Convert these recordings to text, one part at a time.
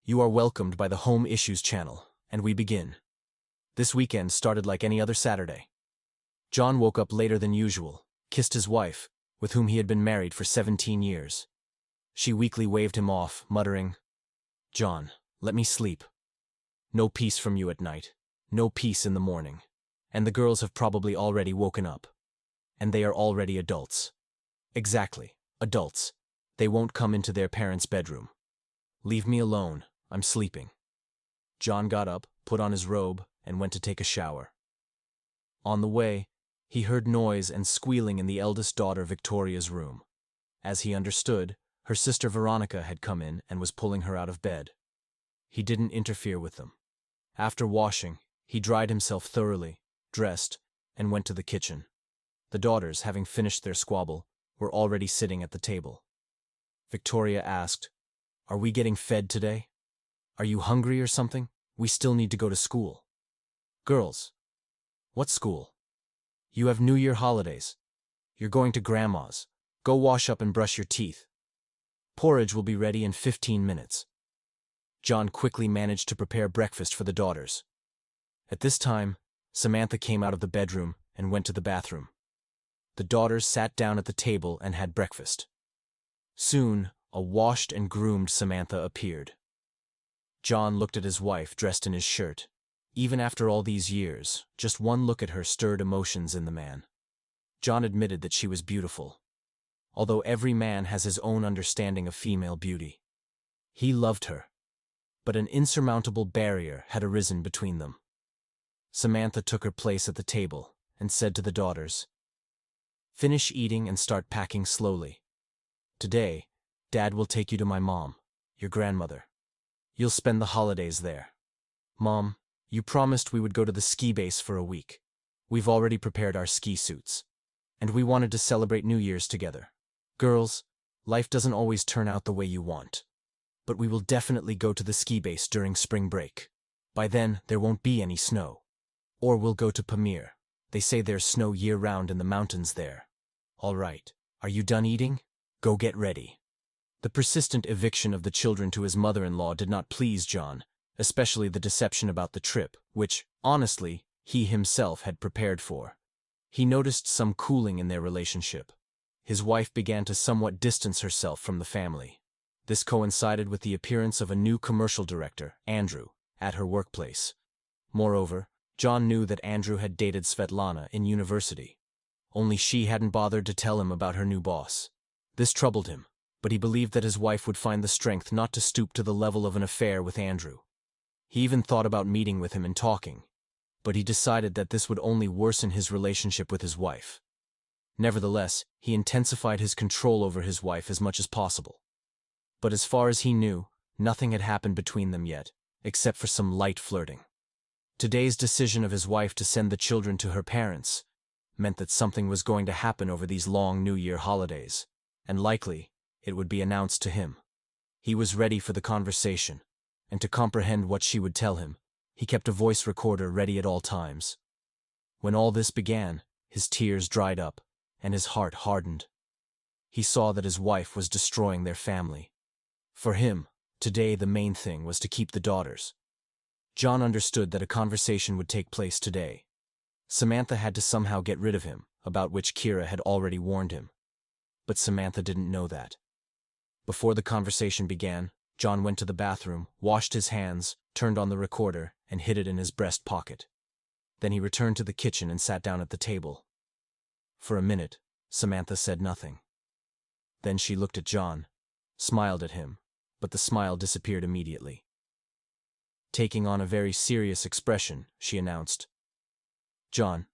You are welcomed by the Home Issues channel, and we begin. This weekend started like any other Saturday. John woke up later than usual, kissed his wife, with whom he had been married for 17 years. She weakly waved him off, muttering, "John, let me sleep. No peace from you at night, no peace in the morning. And the girls have probably already woken up. And they are already adults. Exactly, adults. They won't come into their parents' bedroom. Leave me alone, I'm sleeping." John got up, put on his robe, and went to take a shower. On the way, he heard noise and squealing in the eldest daughter Victoria's room. As he understood, her sister Veronica had come in and was pulling her out of bed. He didn't interfere with them. After washing, he dried himself thoroughly, dressed, and went to the kitchen. The daughters, having finished their squabble, were already sitting at the table. Victoria asked, "Are we getting fed today? Are you hungry or something? We still need to go to school." "Girls, what school? You have New Year holidays. You're going to Grandma's. Go wash up and brush your teeth. Porridge will be ready in 15 minutes. John quickly managed to prepare breakfast for the daughters. At this time, Samantha came out of the bedroom and went to the bathroom. The daughters sat down at the table and had breakfast. Soon, a washed and groomed Samantha appeared. John looked at his wife dressed in his shirt. Even after all these years, just one look at her stirred emotions in the man. John admitted that she was beautiful. Although every man has his own understanding of female beauty. He loved her. But an insurmountable barrier had arisen between them. Samantha took her place at the table and said to the daughters, "Finish eating and start packing slowly. Today, Dad will take you to my mom, your grandmother. You'll spend the holidays there. Mom, you promised we would go to the ski base for a week. We've already prepared our ski suits. And we wanted to celebrate New Year's together. Girls, life doesn't always turn out the way you want. But we will definitely go to the ski base during spring break. By then, there won't be any snow. Or we'll go to Pamir. They say there's snow year-round in the mountains there. All right, are you done eating? Go get ready." The persistent eviction of the children to his mother-in-law did not please John, especially the deception about the trip, which, honestly, he himself had prepared for. He noticed some cooling in their relationship. His wife began to somewhat distance herself from the family. This coincided with the appearance of a new commercial director, Andrew, at her workplace. Moreover, John knew that Andrew had dated Svetlana in university. Only she hadn't bothered to tell him about her new boss. This troubled him, but he believed that his wife would find the strength not to stoop to the level of an affair with Andrew. He even thought about meeting with him and talking, but he decided that this would only worsen his relationship with his wife. Nevertheless, he intensified his control over his wife as much as possible. But as far as he knew, nothing had happened between them yet, except for some light flirting. Today's decision of his wife to send the children to her parents meant that something was going to happen over these long New Year holidays, and likely, it would be announced to him. He was ready for the conversation, and to comprehend what she would tell him, he kept a voice recorder ready at all times. When all this began, his tears dried up, and his heart hardened. He saw that his wife was destroying their family. For him, today the main thing was to keep the daughters. John understood that a conversation would take place today. Samantha had to somehow get rid of him, about which Kira had already warned him. But Samantha didn't know that. Before the conversation began, John went to the bathroom, washed his hands, turned on the recorder, and hid it in his breast pocket. Then he returned to the kitchen and sat down at the table. For a minute, Samantha said nothing. Then she looked at John, smiled at him, but the smile disappeared immediately. Taking on a very serious expression, she announced, "John,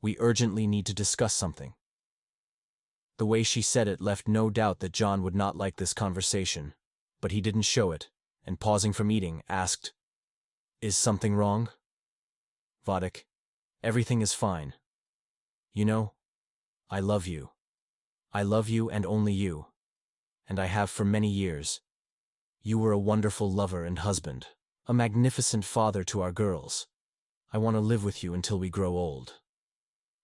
we urgently need to discuss something." The way she said it left no doubt that John would not like this conversation, but he didn't show it, and pausing from eating, asked, "Is something wrong?" "Vadik, everything is fine. You know, I love you. I love you and only you. And I have for many years. You were a wonderful lover and husband, a magnificent father to our girls. I want to live with you until we grow old.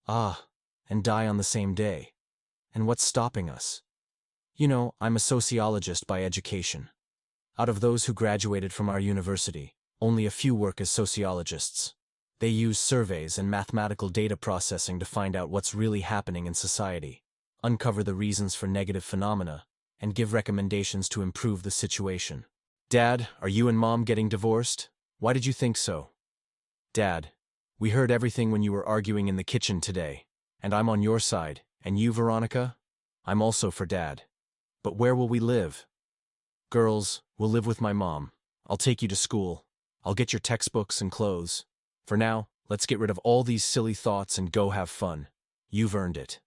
Ah, and die on the same day. And what's stopping us? You know, I'm a sociologist by education. Out of those who graduated from our university, only a few work as sociologists. They use surveys and mathematical data processing to find out what's really happening in society, uncover the reasons for negative phenomena, and give recommendations to improve the situation. Dad, are you and Mom getting divorced? Why did you think so? Dad, we heard everything when you were arguing in the kitchen today, and I'm on your side, and you, Veronica? I'm also for Dad. But where will we live? Girls, we'll live with my mom. I'll take you to school. I'll get your textbooks and clothes. For now, let's get rid of all these silly thoughts and go have fun. You've earned it.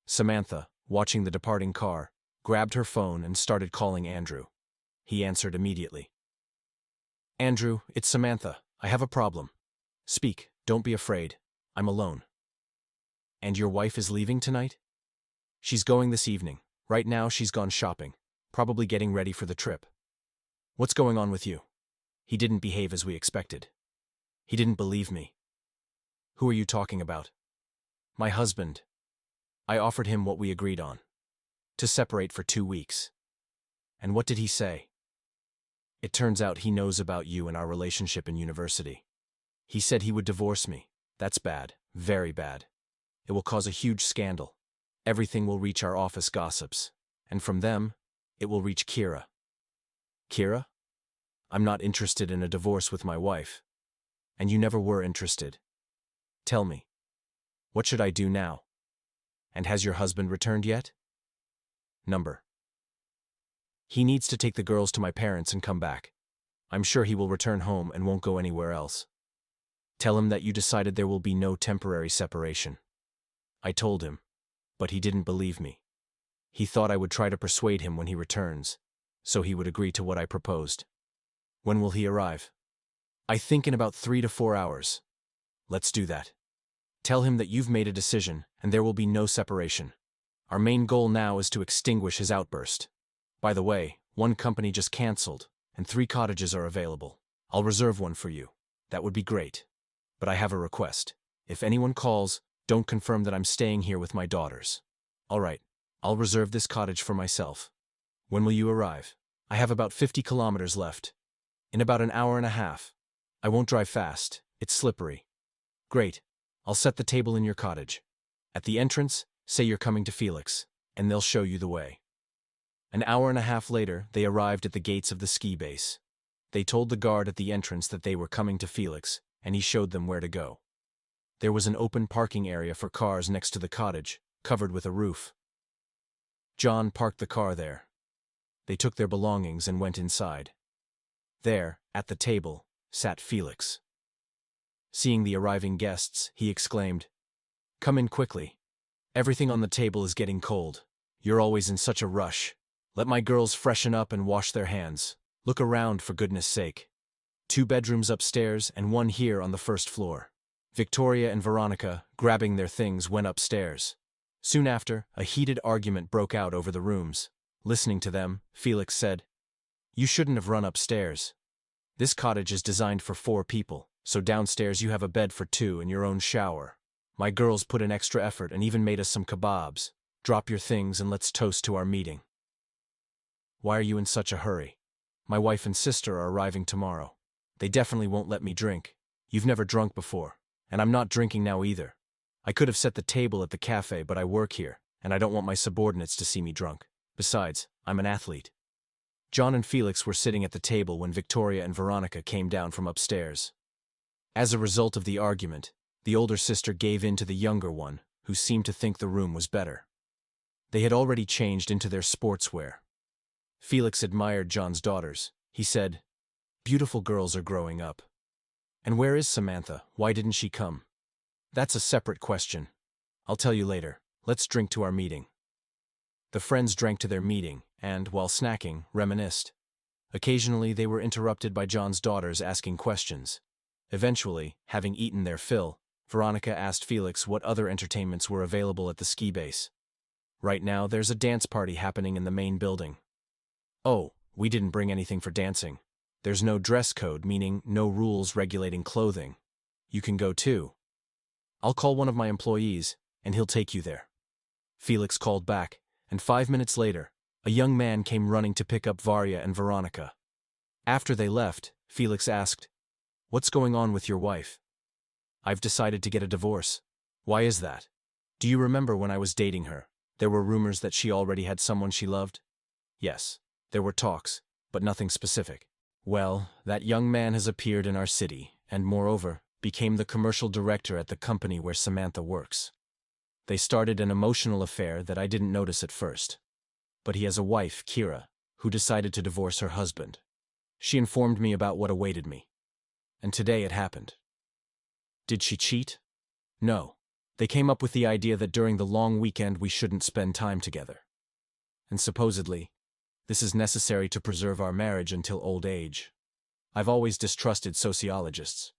Samantha, watching the departing car, grabbed her phone and started calling Andrew. He answered immediately. Andrew, it's Samantha. I have a problem. Speak, don't be afraid. I'm alone. And your wife is leaving tonight? She's going this evening. Right now she's gone shopping, probably getting ready for the trip. What's going on with you? He didn't behave as we expected. He didn't believe me. Who are you talking about? My husband. I offered him what we agreed on. To separate for 2 weeks. And what did he say? It turns out he knows about you and our relationship in university. He said he would divorce me. That's bad, very bad. It will cause a huge scandal. Everything will reach our office gossips. And from them, it will reach Kira. Kira? I'm not interested in a divorce with my wife. And you never were interested. Tell me. What should I do now? And has your husband returned yet? Number. He needs to take the girls to my parents and come back. I'm sure he will return home and won't go anywhere else. Tell him that you decided there will be no temporary separation. I told him, but he didn't believe me. He thought I would try to persuade him when he returns, so he would agree to what I proposed. When will he arrive? I think in about 3 to 4 hours. Let's do that. Tell him that you've made a decision and there will be no separation. Our main goal now is to extinguish his outburst. By the way, one company just canceled, and 3 cottages are available. I'll reserve one for you. That would be great. But I have a request. If anyone calls, don't confirm that I'm staying here with my daughters. All right, I'll reserve this cottage for myself. When will you arrive? I have about 50 kilometers left. In about an hour and a half. I won't drive fast. It's slippery. Great. I'll set the table in your cottage. At the entrance, say you're coming to Felix, and they'll show you the way. An hour and a half later, they arrived at the gates of the ski base. They told the guard at the entrance that they were coming to Felix, and he showed them where to go. There was an open parking area for cars next to the cottage, covered with a roof. John parked the car there. They took their belongings and went inside. There, at the table, sat Felix. Seeing the arriving guests, he exclaimed, "Come in quickly. Everything on the table is getting cold. You're always in such a rush. Let my girls freshen up and wash their hands. Look around, for goodness sake. 2 bedrooms upstairs and 1 here on the first floor." Victoria and Veronica, grabbing their things, went upstairs. Soon after, a heated argument broke out over the rooms. Listening to them, Felix said, "You shouldn't have run upstairs. This cottage is designed for 4 people, so downstairs you have a bed for 2 and your own shower. My girls put in extra effort and even made us some kebabs. Drop your things and let's toast to our meeting." "Why are you in such a hurry? My wife and sister are arriving tomorrow. They definitely won't let me drink. You've never drunk before, and I'm not drinking now either. I could have set the table at the cafe, but I work here, and I don't want my subordinates to see me drunk. Besides, I'm an athlete." John and Felix were sitting at the table when Victoria and Veronica came down from upstairs. As a result of the argument, the older sister gave in to the younger one, who seemed to think the room was better. They had already changed into their sportswear. Felix admired John's daughters. He said, "Beautiful girls are growing up." "And where is Samantha? Why didn't she come?" "That's a separate question. I'll tell you later. Let's drink to our meeting." The friends drank to their meeting and, while snacking, reminisced. Occasionally they were interrupted by John's daughters asking questions. Eventually, having eaten their fill, Veronica asked Felix what other entertainments were available at the ski base. "Right now there's a dance party happening in the main building." "Oh, we didn't bring anything for dancing. There's no dress code, meaning no rules regulating clothing. You can go too. I'll call one of my employees, and he'll take you there." Felix called back, and 5 minutes later, a young man came running to pick up Varya and Veronica. After they left, Felix asked, "What's going on with your wife?" "I've decided to get a divorce." "Why is that?" "Do you remember when I was dating her? There were rumors that she already had someone she loved?" "Yes, there were talks, but nothing specific." "Well, that young man has appeared in our city, and moreover, became the commercial director at the company where Samantha works. They started an emotional affair that I didn't notice at first. But he has a wife, Kira, who decided to divorce her husband. She informed me about what awaited me. And today it happened." "Did she cheat?" "No. They came up with the idea that during the long weekend we shouldn't spend time together. And supposedly, this is necessary to preserve our marriage until old age. I've always distrusted sociologists.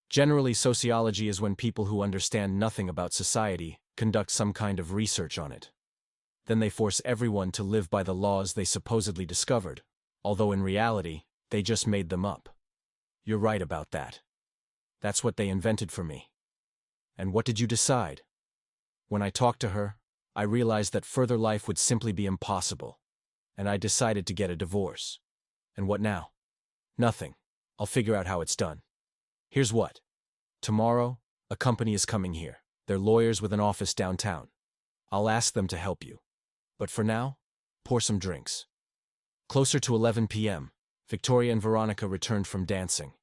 Generally, sociology is when people who understand nothing about society conduct some kind of research on it. Then they force everyone to live by the laws they supposedly discovered, although in reality, they just made them up." "You're right about that. That's what they invented for me." "And what did you decide?" "When I talked to her, I realized that further life would simply be impossible, and I decided to get a divorce." "And what now?" "Nothing. I'll figure out how it's done. Here's what. Tomorrow, a company is coming here. They're lawyers with an office downtown. I'll ask them to help you. But for now, pour some drinks." Closer to 11 p.m., Victoria and Veronica returned from dancing.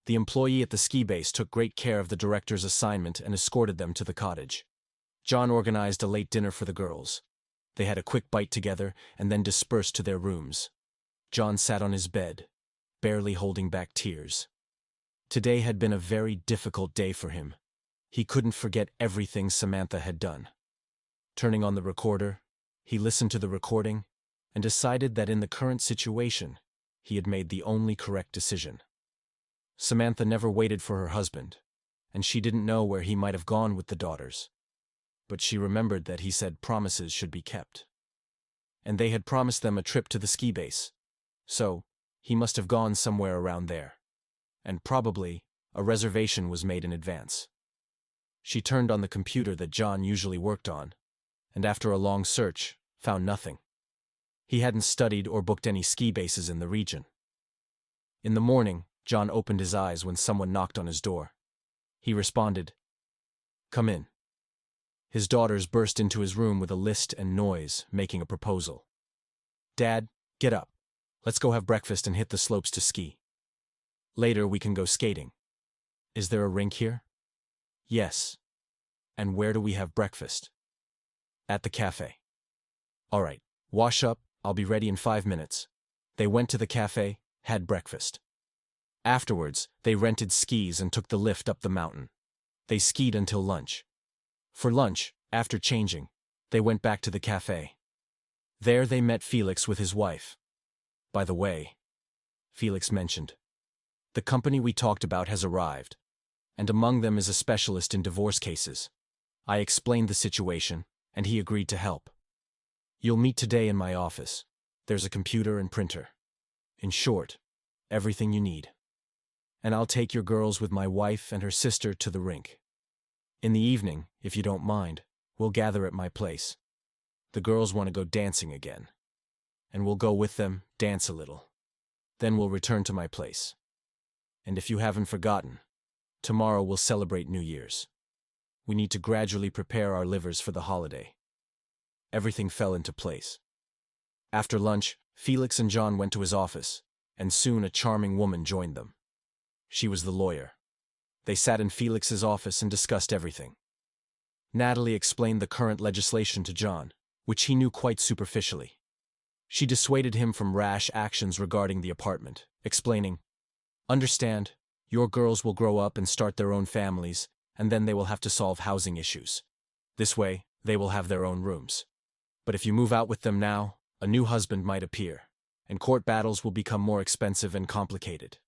The employee at the ski base took great care of the director's assignment and escorted them to the cottage. John organized a late dinner for the girls. They had a quick bite together and then dispersed to their rooms. John sat on his bed, barely holding back tears. Today had been a very difficult day for him. He couldn't forget everything Samantha had done. Turning on the recorder, he listened to the recording and decided that in the current situation, he had made the only correct decision. Samantha never waited for her husband, and she didn't know where he might have gone with the daughters. But she remembered that he said promises should be kept. And they had promised them a trip to the ski base. So, he must have gone somewhere around there. And probably, a reservation was made in advance. She turned on the computer that John usually worked on, and after a long search, found nothing. He hadn't studied or booked any ski bases in the region. In the morning, John opened his eyes when someone knocked on his door. He responded, "Come in." His daughters burst into his room with a list and noise, making a proposal. "Dad, get up. Let's go have breakfast and hit the slopes to ski. Later we can go skating." "Is there a rink here?" "Yes." "And where do we have breakfast?" "At the cafe." "All right, wash up, I'll be ready in 5 minutes." They went to the cafe, had breakfast. Afterwards, they rented skis and took the lift up the mountain. They skied until lunch. For lunch, after changing, they went back to the cafe. There they met Felix with his wife. "By the way," Felix mentioned, "the company we talked about has arrived, and among them is a specialist in divorce cases." I explained the situation, and he agreed to help. "You'll meet today in my office. There's a computer and printer. In short, everything you need. And I'll take your girls with my wife and her sister to the rink. In the evening, if you don't mind, we'll gather at my place. The girls want to go dancing again. And we'll go with them, dance a little. Then we'll return to my place. And if you haven't forgotten, tomorrow we'll celebrate New Year's. We need to gradually prepare our livers for the holiday." Everything fell into place. After lunch, Felix and John went to his office, and soon a charming woman joined them. She was the lawyer. They sat in Felix's office and discussed everything. Natalie explained the current legislation to John, which he knew quite superficially. She dissuaded him from rash actions regarding the apartment, explaining, "Understand, your girls will grow up and start their own families, and then they will have to solve housing issues. This way, they will have their own rooms. But if you move out with them now, a new husband might appear, and court battles will become more expensive and complicated.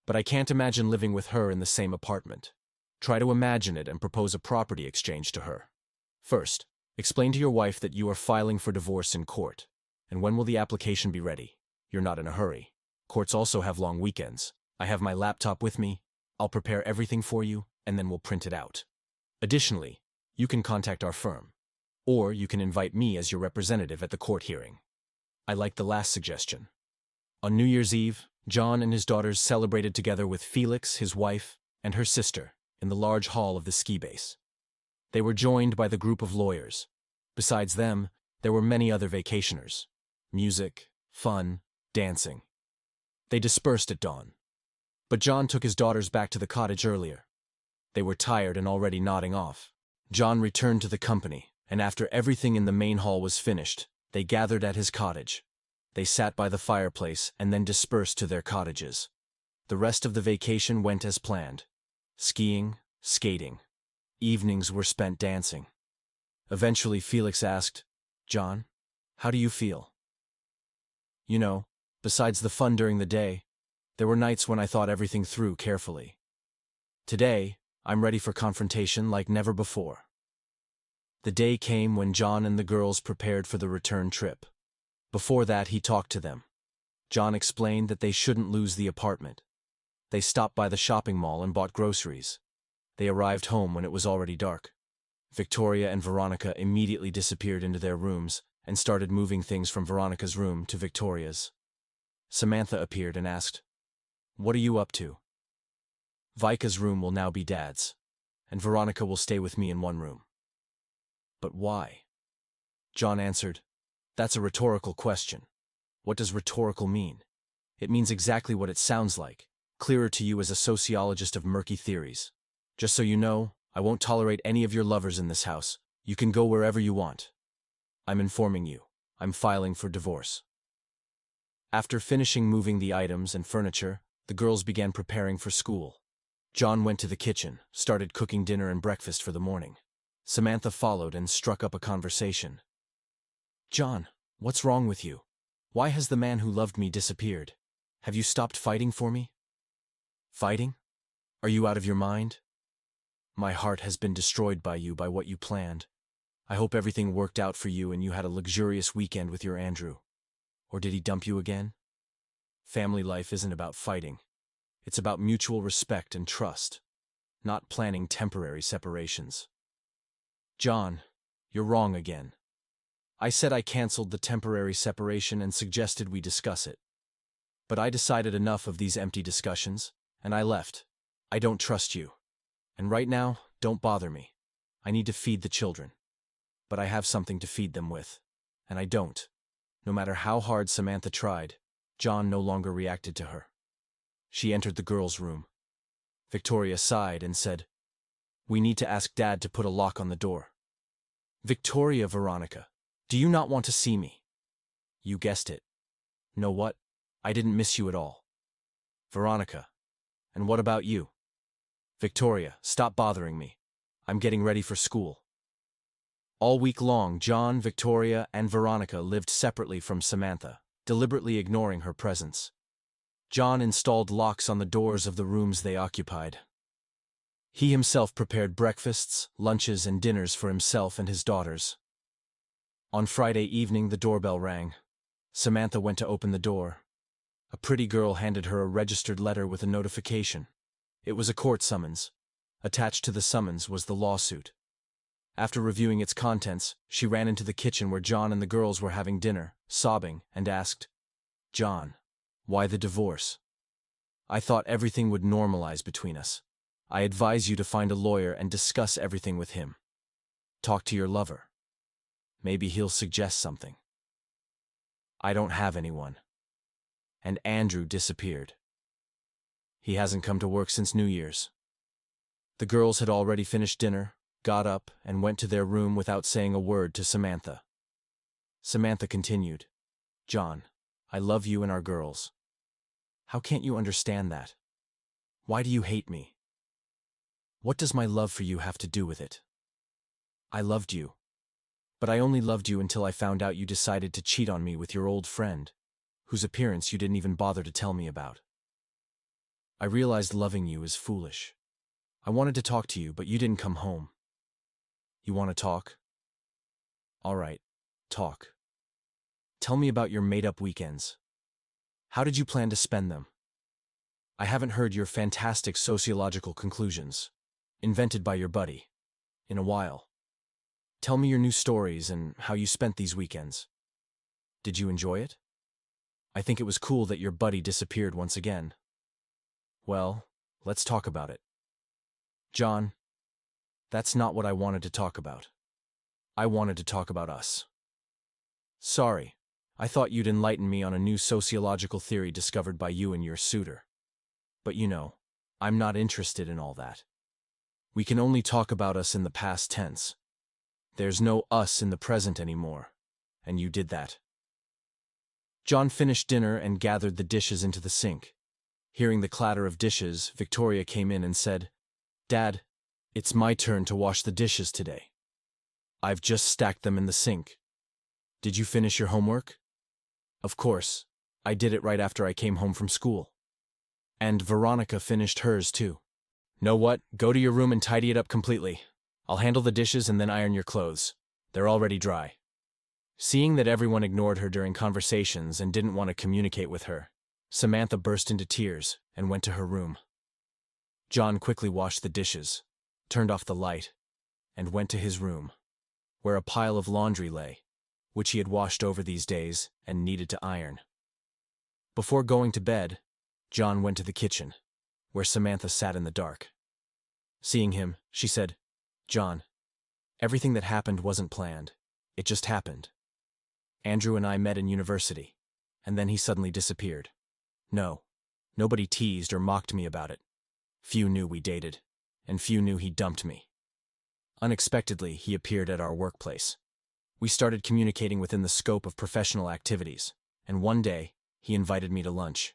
But I can't imagine living with her in the same apartment. Try to imagine it and propose a property exchange to her. First, explain to your wife that you are filing for divorce in court. And when will the application be ready? You're not in a hurry. Courts also have long weekends. I have my laptop with me. I'll prepare everything for you, and then we'll print it out. Additionally, you can contact our firm. Or you can invite me as your representative at the court hearing. I like the last suggestion. On New Year's Eve, John and his daughters celebrated together with Felix, his wife, and her sister in the large hall of the ski base. They were joined by the group of lawyers. Besides them, there were many other vacationers. Music, fun, dancing. They dispersed at dawn. But John took his daughters back to the cottage earlier. They were tired and already nodding off. John returned to the company, and after everything in the main hall was finished, they gathered at his cottage. They sat by the fireplace and then dispersed to their cottages. The rest of the vacation went as planned. Skiing, skating. Evenings were spent dancing. Eventually Felix asked, "John, how do you feel?" "You know, besides the fun during the day, there were nights when I thought everything through carefully. Today, I'm ready for confrontation like never before." The day came when John and the girls prepared for the return trip. Before that, he talked to them. John explained that they shouldn't lose the apartment. They stopped by the shopping mall and bought groceries. They arrived home when it was already dark. Victoria and Veronica immediately disappeared into their rooms and started moving things from Veronica's room to Victoria's. Samantha appeared and asked, "What are you up to?" "Vika's room will now be Dad's, and Veronica will stay with me in one room." "But why?" John answered, "That's a rhetorical question." "What does rhetorical mean?" "It means exactly what it sounds like, clearer to you as a sociologist of murky theories. Just so you know, I won't tolerate any of your lovers in this house. You can go wherever you want. I'm informing you, I'm filing for divorce." After finishing moving the items and furniture, the girls began preparing for school. John went to the kitchen, started cooking dinner and breakfast for the morning. Samantha followed and struck up a conversation. "John, what's wrong with you? Why has the man who loved me disappeared? Have you stopped fighting for me?" "Fighting? Are you out of your mind? My heart has been destroyed by what you planned. I hope everything worked out for you and you had a luxurious weekend with your Andrew. Or did he dump you again? Family life isn't about fighting. It's about mutual respect and trust, not planning temporary separations." "John, you're wrong again. I said I canceled the temporary separation and suggested we discuss it. But I decided enough of these empty discussions, and I left. I don't trust you. And right now, don't bother me. I need to feed the children. But I have something to feed them with. And I don't." No matter how hard Samantha tried, John no longer reacted to her. She entered the girls' room. Victoria sighed and said, "We need to ask Dad to put a lock on the door." "Victoria, Veronica, do you not want to see me?" "You guessed it. Know what? I didn't miss you at all." "Veronica, and what about you?" "Victoria, stop bothering me. I'm getting ready for school." All week long, John, Victoria, and Veronica lived separately from Samantha, deliberately ignoring her presence. John installed locks on the doors of the rooms they occupied. He himself prepared breakfasts, lunches, and dinners for himself and his daughters. On Friday evening, the doorbell rang. Samantha went to open the door. A pretty girl handed her a registered letter with a notification. It was a court summons. Attached to the summons was the lawsuit. After reviewing its contents, she ran into the kitchen where John and the girls were having dinner, sobbing, and asked, "John, why the divorce? I thought everything would normalize between us. I advise you to find a lawyer and discuss everything with him. Talk to your lover. Maybe he'll suggest something." "I don't have anyone." And Andrew disappeared. He hasn't come to work since New Year's. The girls had already finished dinner, got up, and went to their room without saying a word to Samantha. Samantha continued, "John, I love you and our girls. How can't you understand that? Why do you hate me? What does my love for you have to do with it? I loved you. But I only loved you until I found out you decided to cheat on me with your old friend, whose appearance you didn't even bother to tell me about. I realized loving you is foolish. I wanted to talk to you, but you didn't come home. You want to talk? All right, talk. Tell me about your made-up weekends. How did you plan to spend them? I haven't heard your fantastic sociological conclusions, invented by your buddy, in a while. Tell me your new stories and how you spent these weekends. Did you enjoy it? I think it was cool that your buddy disappeared once again. Well, let's talk about it. John, that's not what I wanted to talk about. I wanted to talk about us. Sorry, I thought you'd enlighten me on a new sociological theory discovered by you and your suitor. But you know, I'm not interested in all that. We can only talk about us in the past tense. There's no us in the present anymore, and you did that. John finished dinner and gathered the dishes into the sink. Hearing the clatter of dishes, Victoria came in and said, "Dad, it's my turn to wash the dishes today. I've just stacked them in the sink. Did you finish your homework?" "Of course. I did it right after I came home from school." "And Veronica finished hers too." "Know what? Go to your room and tidy it up completely. I'll handle the dishes and then iron your clothes. They're already dry." Seeing that everyone ignored her during conversations and didn't want to communicate with her, Samantha burst into tears and went to her room. John quickly washed the dishes, turned off the light, and went to his room, where a pile of laundry lay, which he had washed over these days and needed to iron. Before going to bed, John went to the kitchen, where Samantha sat in the dark. Seeing him, she said, "John, everything that happened wasn't planned. It just happened. Andrew and I met in university, and then he suddenly disappeared. No, nobody teased or mocked me about it. Few knew we dated, and few knew he dumped me. Unexpectedly, he appeared at our workplace. We started communicating within the scope of professional activities, and one day, he invited me to lunch.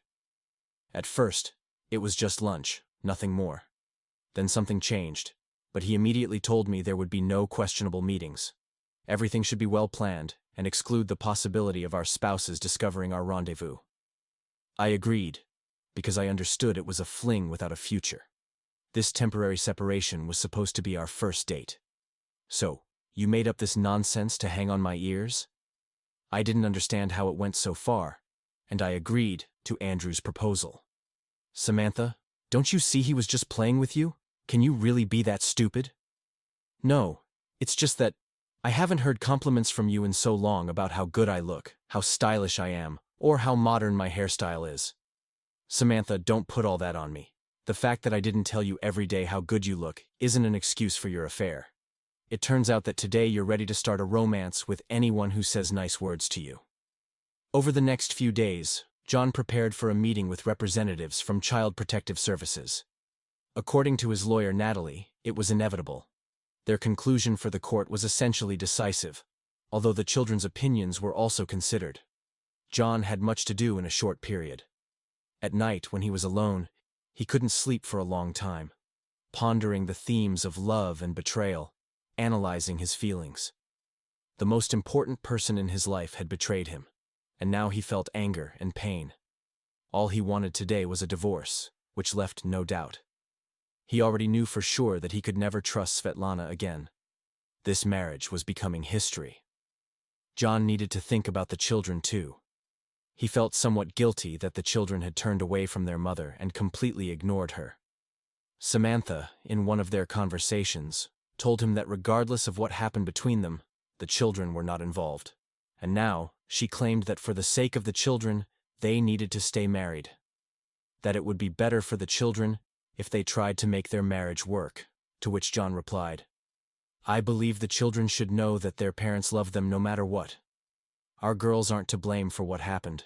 At first, it was just lunch, nothing more. Then something changed, but he immediately told me there would be no questionable meetings. Everything should be well planned and exclude the possibility of our spouses discovering our rendezvous. I agreed, because I understood it was a fling without a future. This temporary separation was supposed to be our first date. So, you made up this nonsense to hang on my ears? I didn't understand how it went so far, and I agreed to Andrew's proposal. Samantha, don't you see he was just playing with you? Can you really be that stupid? No, it's just that I haven't heard compliments from you in so long about how good I look, how stylish I am, or how modern my hairstyle is. Samantha, don't put all that on me. The fact that I didn't tell you every day how good you look isn't an excuse for your affair. It turns out that today you're ready to start a romance with anyone who says nice words to you. Over the next few days, John prepared for a meeting with representatives from Child Protective Services. According to his lawyer Natalie, it was inevitable. Their conclusion for the court was essentially decisive, although the children's opinions were also considered. John had much to do in a short period. At night, when he was alone, he couldn't sleep for a long time, pondering the themes of love and betrayal, analyzing his feelings. The most important person in his life had betrayed him, and now he felt anger and pain. All he wanted today was a divorce, which left no doubt. He already knew for sure that he could never trust Svetlana again. This marriage was becoming history. John needed to think about the children too. He felt somewhat guilty that the children had turned away from their mother and completely ignored her. Samantha, in one of their conversations, told him that regardless of what happened between them, the children were not involved. And now, she claimed that for the sake of the children, they needed to stay married. That it would be better for the children if they tried to make their marriage work, to which John replied, "I believe the children should know that their parents love them no matter what. Our girls aren't to blame for what happened.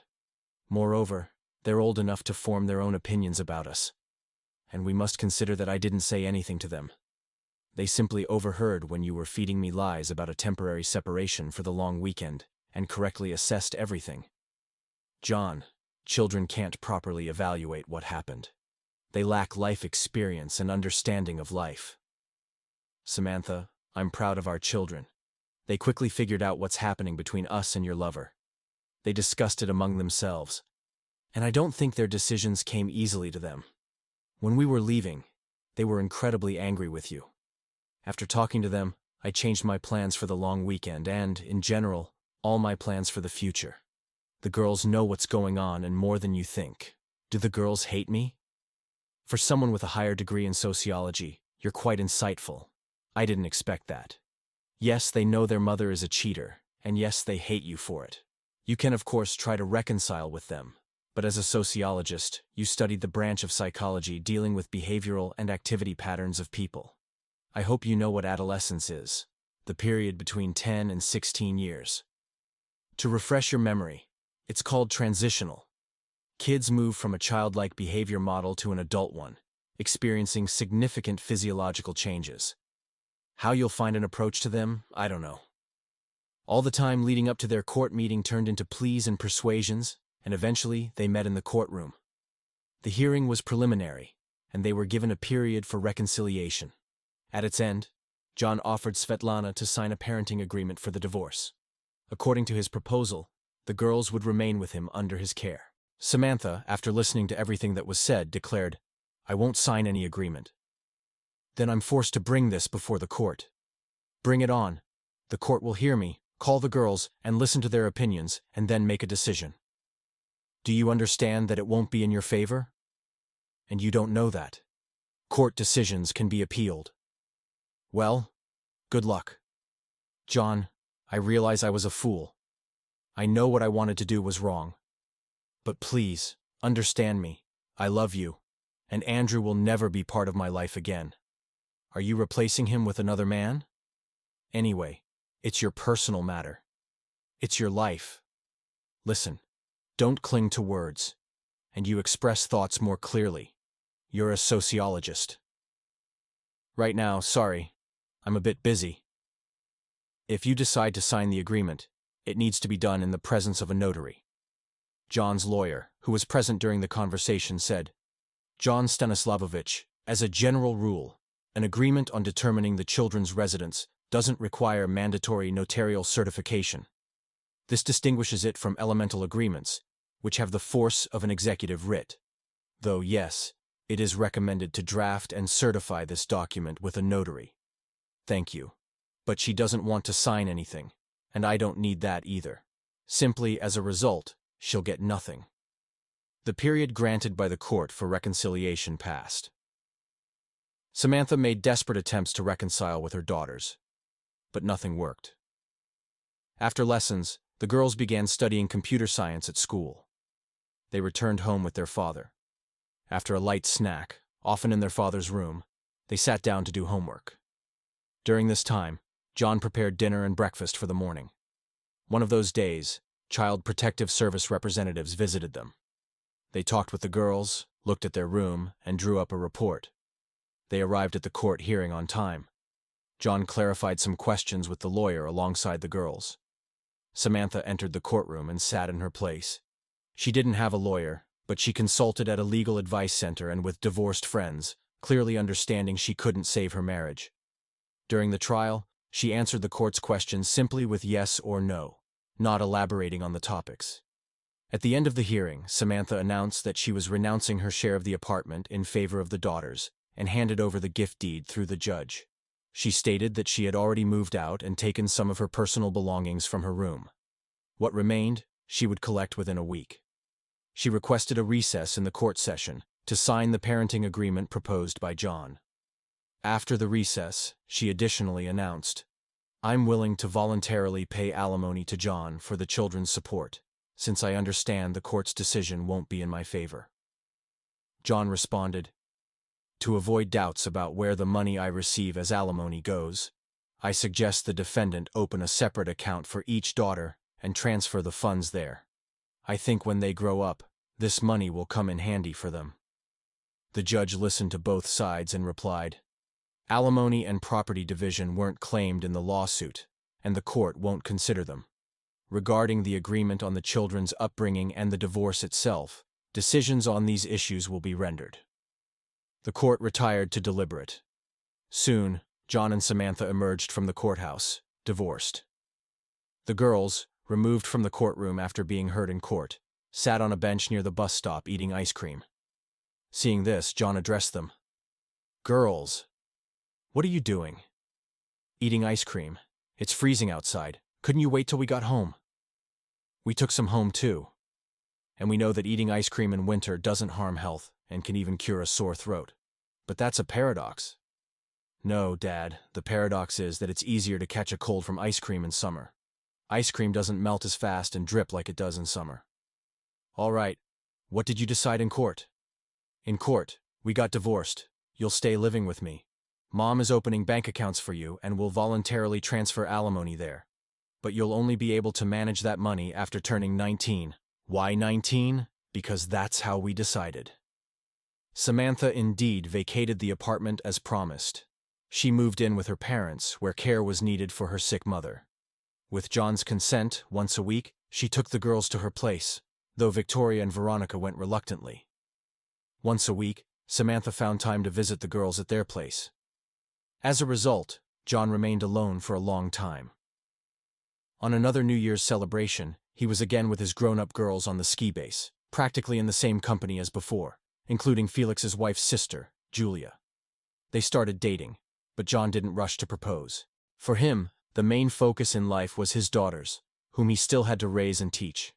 Moreover, they're old enough to form their own opinions about us. And we must consider that I didn't say anything to them. They simply overheard when you were feeding me lies about a temporary separation for the long weekend and correctly assessed everything. John, children can't properly evaluate what happened. They lack life experience and understanding of life. Samantha, I'm proud of our children. They quickly figured out what's happening between us and your lover. They discussed it among themselves, and I don't think their decisions came easily to them. When we were leaving, they were incredibly angry with you. After talking to them, I changed my plans for the long weekend and, in general, all my plans for the future. The girls know what's going on and more than you think. Do the girls hate me? For someone with a higher degree in sociology, you're quite insightful. I didn't expect that. Yes, they know their mother is a cheater, and yes, they hate you for it. You can, of course, try to reconcile with them, but as a sociologist, you studied the branch of psychology dealing with behavioral and activity patterns of people. I hope you know what adolescence is, the period between 10 and 16 years. To refresh your memory, it's called transitional. Kids move from a childlike behavior model to an adult one, experiencing significant physiological changes. How you'll find an approach to them, I don't know. All the time leading up to their court meeting turned into pleas and persuasions, and eventually they met in the courtroom. The hearing was preliminary, and they were given a period for reconciliation. At its end, John offered Svetlana to sign a parenting agreement for the divorce. According to his proposal, the girls would remain with him under his care. Samantha, after listening to everything that was said, declared, "I won't sign any agreement." "Then I'm forced to bring this before the court." "Bring it on. The court will hear me, call the girls, and listen to their opinions, and then make a decision." "Do you understand that it won't be in your favor?" "And you don't know that. Court decisions can be appealed." "Well, good luck." "John, I realize I was a fool. I know what I wanted to do was wrong. But please, understand me. I love you, and Andrew will never be part of my life again. Are you replacing him with another man? Anyway, it's your personal matter. It's your life. Listen, don't cling to words, and you express thoughts more clearly. You're a sociologist." "Right now, sorry, I'm a bit busy." "If you decide to sign the agreement, it needs to be done in the presence of a notary." John's lawyer, who was present during the conversation, said, "John Stanislavovich, as a general rule, an agreement on determining the children's residence doesn't require mandatory notarial certification. This distinguishes it from elemental agreements, which have the force of an executive writ. Though, yes, it is recommended to draft and certify this document with a notary." "Thank you. But she doesn't want to sign anything, and I don't need that either. Simply, as a result, she'll get nothing." The period granted by the court for reconciliation passed. Samantha made desperate attempts to reconcile with her daughters, but nothing worked. After lessons, the girls began studying computer science at school. They returned home with their father. After a light snack, often in their father's room, they sat down to do homework. During this time, John prepared dinner and breakfast for the morning. One of those days, Child Protective Service representatives visited them. They talked with the girls, looked at their room, and drew up a report. They arrived at the court hearing on time. John clarified some questions with the lawyer alongside the girls. Samantha entered the courtroom and sat in her place. She didn't have a lawyer, but she consulted at a legal advice center and with divorced friends, clearly understanding she couldn't save her marriage. During the trial, she answered the court's questions simply with yes or no, not elaborating on the topics. At the end of the hearing, Samantha announced that she was renouncing her share of the apartment in favor of the daughters and handed over the gift deed through the judge. She stated that she had already moved out and taken some of her personal belongings from her room. What remained, she would collect within a week. She requested a recess in the court session to sign the parenting agreement proposed by John. After the recess, she additionally announced, "I'm willing to voluntarily pay alimony to John for the children's support, since I understand the court's decision won't be in my favor." John responded, "To avoid doubts about where the money I receive as alimony goes, I suggest the defendant open a separate account for each daughter and transfer the funds there. I think when they grow up, this money will come in handy for them." The judge listened to both sides and replied, "Alimony and property division weren't claimed in the lawsuit, and the court won't consider them. Regarding the agreement on the children's upbringing and the divorce itself, decisions on these issues will be rendered." The court retired to deliberate. Soon, John and Samantha emerged from the courthouse, divorced. The girls, removed from the courtroom after being heard in court, sat on a bench near the bus stop eating ice cream. Seeing this, John addressed them. "Girls, what are you doing?" "Eating ice cream. It's freezing outside. Couldn't you wait till we got home?" "We took some home too. And we know that eating ice cream in winter doesn't harm health and can even cure a sore throat. But that's a paradox." "No, Dad, the paradox is that it's easier to catch a cold from ice cream in summer. Ice cream doesn't melt as fast and drip like it does in summer. All right, what did you decide in court? In court, we got divorced. You'll stay living with me. Mom is opening bank accounts for you and will voluntarily transfer alimony there. But you'll only be able to manage that money after turning 19. Why 19? Because that's how we decided. Samantha indeed vacated the apartment as promised. She moved in with her parents, where care was needed for her sick mother. With John's consent, once a week, she took the girls to her place, though Victoria and Veronica went reluctantly. Once a week, Samantha found time to visit the girls at their place. As a result, John remained alone for a long time. On another New Year's celebration, he was again with his grown-up girls on the ski base, practically in the same company as before, including Felix's wife's sister, Julia. They started dating, but John didn't rush to propose. For him, the main focus in life was his daughters, whom he still had to raise and teach.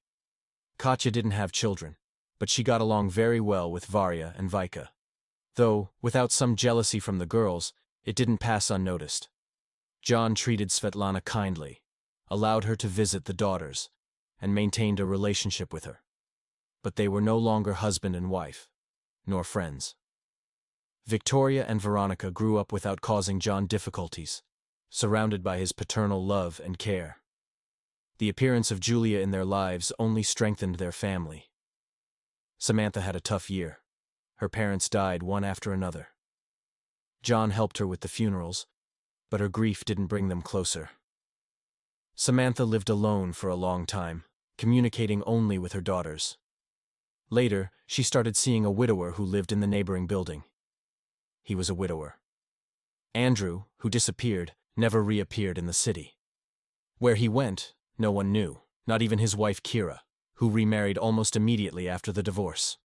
Katya didn't have children, but she got along very well with Varya and Vika. Though, without some jealousy from the girls, it didn't pass unnoticed. John treated Svetlana kindly, allowed her to visit the daughters, and maintained a relationship with her. But they were no longer husband and wife, nor friends. Victoria and Veronica grew up without causing John difficulties, surrounded by his paternal love and care. The appearance of Julia in their lives only strengthened their family. Samantha had a tough year. Her parents died one after another. John helped her with the funerals, but her grief didn't bring them closer. Samantha lived alone for a long time, communicating only with her daughters. Later, she started seeing a widower who lived in the neighboring building. He was a widower. Andrew, who disappeared, never reappeared in the city. Where he went, no one knew, not even his wife Kira, who remarried almost immediately after the divorce.